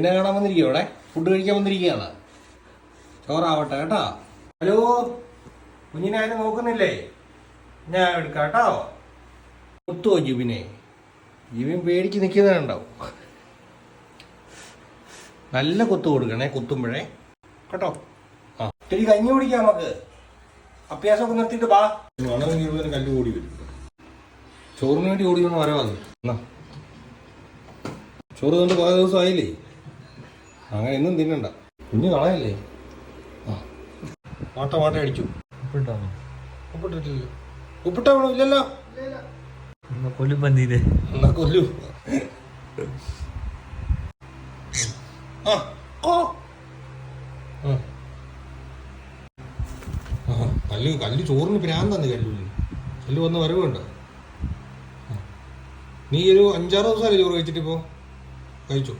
എന്നെ കാണാൻ വന്നിരിക്കുക ഇവിടെ ഫുഡ് കഴിക്കാൻ വന്നിരിക്കുകയാണ്. ചോറാവട്ടെ കേട്ടോ. ഹലോ, കുഞ്ഞിനെ ആരും നോക്കുന്നില്ലേ? ഞാൻ എടുക്കാം കേട്ടോ. കുത്തുവോ ജീവനെ? ജീവൻ പേടിച്ച് നിൽക്കുന്നതുണ്ടാവും. നല്ല കുത്തു കൊടുക്കണേ കുത്തുമ്പോഴേ കേട്ടോ. ആ ഇത്തിരി കഞ്ഞി കുടിക്കാം നമുക്ക്. അഭ്യാസമൊക്കെ നിർത്തിയിട്ട് ബാ. മണം കല്ല് കൂടി വരും. ചോറിന് വേണ്ടി ഓടി വന്ന് വരവാന്ന്. എന്നാ ചോറ് കൊണ്ട് പല ദിവസമായില്ലേ, അങ്ങനെ എന്നും തിന്നണ്ട. കുഞ്ഞ് കളയല്ലേ. ആ മാട്ട അടിച്ചു. ഉപ്പിട്ടിട്ടില്ല. ഉപ്പിട്ട വേണം ഇല്ലല്ലോ. എന്നാ കൊല്ലു. കല്ല് ചോറിന് ഭ്രാന്താണ്. കല്ല് വന്ന് വരവുണ്ടോ? നീ ഒരു 5-6 ദിവസമല്ലേ ചോറ് കഴിച്ചിട്ട്? ഇപ്പോൾ കഴിച്ചു.